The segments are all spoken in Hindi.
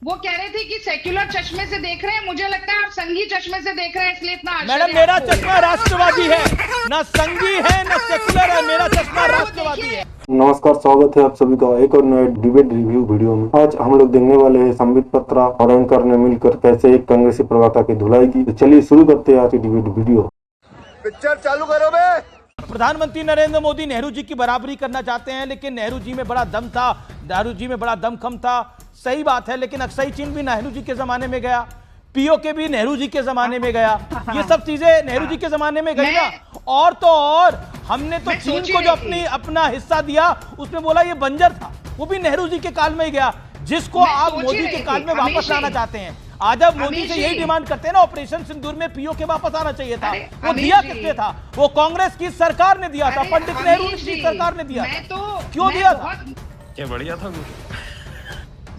वो कह रहे थे कि सेक्युलर चश्मे से देख रहे हैं, मुझे लगता है आप संघी चश्मे से देख रहे हैं, इसलिए इतना आश्चर्य मैडम मेरा आपको। चश्मा राष्ट्रवादी है, ना संघी है ना सेकुलर है, मेरा चश्मा राष्ट्रवादी है। नमस्कार, स्वागत है आप सभी का एक और नए डिबेट रिव्यू वीडियो में। आज हम लोग देखने वाले हैं संबित पात्रा और एंकर ने मिलकर कैसे एक कांग्रेसी प्रवक्ता की धुलाई की। तो चलिए शुरू करते हैं आज की डिबेट वीडियो। पिक्चर चालू करो बे। प्रधानमंत्री नरेंद्र मोदी नेहरू जी की बराबरी करना चाहते हैं, लेकिन नेहरू जी में बड़ा दम था, नेहरू जी में बड़ा दमखम था। सही बात है, लेकिन अक्सई चीन भी नेहरू जी के जमाने में गया, पीओके भी नेहरू जी के जमाने में गया, ये सब चीजें नेहरू जी के जमाने में गई ना। और तो और हमने तो चीन को जो अपना हिस्सा दिया उसमें बोला ये बंजर था, वो भी नेहरू जी के काल में ही गया, जिसको आप मोदी के काल में वापस लाना चाहते हैं। आज अब मोदी से यही डिमांड करते हैं ना, ऑपरेशन सिंदूर में पीओके वापस आना चाहिए था। वो दिया किसने था? वो कांग्रेस की सरकार ने दिया था, पंडित नेहरू की सरकार ने दिया था। क्यों दिया था? क्या बढ़िया था।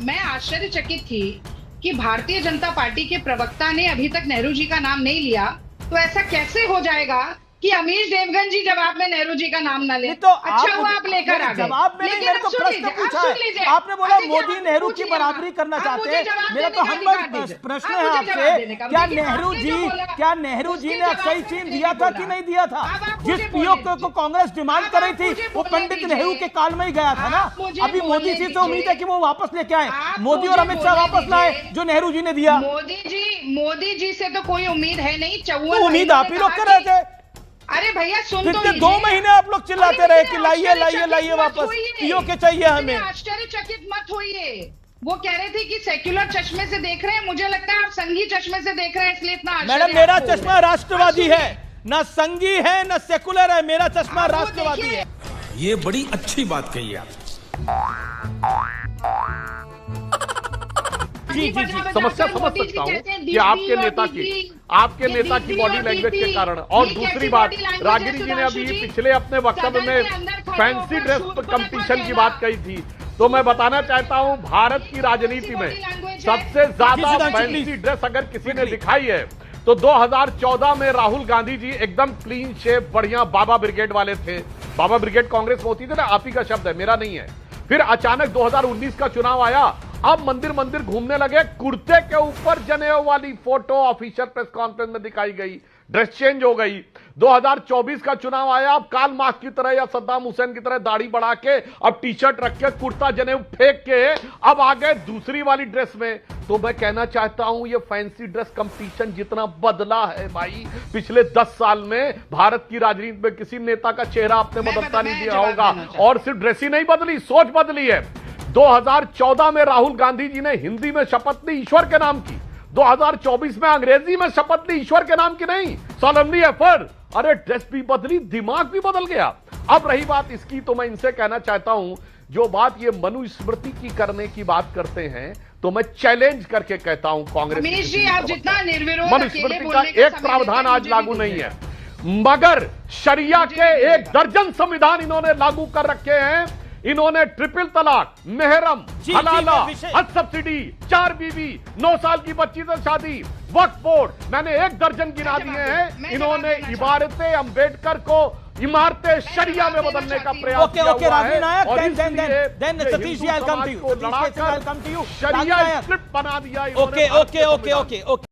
मैं आश्चर्यचकित थी कि भारतीय जनता पार्टी के प्रवक्ता ने अभी तक नेहरू जी का नाम नहीं लिया। तो ऐसा कैसे हो जाएगा कि अमीश देवगन जी जवाब में नेहरू जी का नाम न ले? तो अच्छा हुआ आप लेकर आ गए। जवाब में लेकिन मेरे को अब सुन प्रश्न लीजिए, पूछा अब है, सुन लीजिए। आपने बोला अब देखिए, मोदी आप नेहरू की पूछिए बराबरी करना आप चाहते मुझे हैं। जवाब मेरा देने तो का हम अधिकार दीजिए। प्रश्न आप है मुझे आपसे, जवाब देने का। क्या देखिए, नेहरू आपने जी जो बोला, क्या नेहरू जी उसके ने अक्सई जवाब चीन में दिया नहीं था बोला। कि नहीं दिया था? अब आप जिस मुझे पीओके बोलने को कांग्रेस डिमांड अब कर रही आप थी मुझे वो बोलने पंडित दीजिए। नेहरू के काल में ही गया था ना। आप मुझे अभी मोदी बोलने जी से दीजिए। उम्मीद है कि वो वापस लेके आए, आप मोदी और मुझे अमित शाह बोलने वापस लाए दीजिए। जो नेहरू जी ने दिया। मोदी जी से तो कोई उम्मीद है नहीं। तो उम्मीद आप ही लोग कर रहे थे। अरे भैया सुन तो पिछले लीजिए। 2 महीने आप लोग चिल्लाते रहे कि लाइए लाइए आश्चर्यचकित लाइए मत वापस, होइए। पीओके चाहिए हमें। आश्चर्यचकित मत होइए। वो कह रहे थे कि सेक्युलर चश्मे से देख रहे हैं, मुझे लगता है आप संघी चश्मे से देख रहे हैं, इसलिए इतना आश्चर्य मैडम मेरा आपको। चश्मा राष्ट्रवादी है, ना संघी है ना सेकुलर है, मेरा चश्मा आप वो राष्ट्रवादी देखिए। है। ये बड़ी अच्छी बात कही आप। जी जी जी, समस्या समझ सकता हूँ कि आपके नेता की बॉडी लैंग्वेज के कारण। और दूसरी बात, रागिनी जी ने अभी पिछले अपने वक्तव्य में फैंसी ड्रेस कंपटीशन की बात कही थी, तो मैं बताना चाहता हूं भारत की राजनीति में सबसे ज्यादा फैंसी ड्रेस अगर किसी ने दिखाई है तो 2014 में राहुल गांधी जी एकदम क्लीन शेप बढ़िया बाबा ब्रिगेड वाले थे। बाबा ब्रिगेड कांग्रेस में होती थी ना, आप ही का शब्द है, मेरा नहीं है। फिर अचानक 2019 का चुनाव आया, अब मंदिर मंदिर घूमने लगे, कुर्ते के ऊपर जनेऊ वाली फोटो ऑफिशियल प्रेस कॉन्फ्रेंस में दिखाई गई, ड्रेस चेंज हो गई। 2024 का चुनाव आया, अब कार्ल मार्क्स की तरह या सद्दाम हुसैन की तरह दाढ़ी बढ़ा के, अब टी शर्ट रख के, कुर्ता जनेऊ फेंक के अब आ गए दूसरी वाली ड्रेस में। तो मैं कहना चाहता हूं ये फैंसी ड्रेस कंपटीशन जितना बदला है भाई पिछले 10 साल में, भारत की राजनीति में किसी नेता का चेहरा आपने बदलता नहीं दिया होगा। और सिर्फ ड्रेस ही नहीं बदली, सोच बदली है। 2014 में राहुल गांधी जी ने हिंदी में शपथ ली ईश्वर के नाम की, 2024 में अंग्रेजी में शपथ ली ईश्वर के नाम की नहीं, सोलमली एफर्ट। अरे ड्रेस भी बदली, दिमाग भी बदल गया। अब रही बात इसकी, तो मैं इनसे कहना चाहता हूं जो बात ये मनुस्मृति की करने की बात करते हैं, तो मैं चैलेंज करके कहता हूं कांग्रेस अमीश जी, आप जितना निर्विरोध मनुस्मृति का एक प्रावधान आज लागू नहीं है, मगर शरिया के 1 दर्जन संविधान इन्होंने लागू कर रखे हैं। इन्होंने ट्रिपल तलाक, मेहरम, हलाला, हज सब्सिडी, 4 बीवी, 9 साल की बच्ची से शादी, वक्फ बोर्ड, मैंने 1 दर्जन गिना दिए हैं। इन्होंने इबारतें अंबेडकर को इमारतें शरिया में बदलने का प्रयास किया हुआ है और इसलिए Satish ji, I'll come to you, शरिया स्क्रिप्ट बना दिया। Okay okay okay okay okay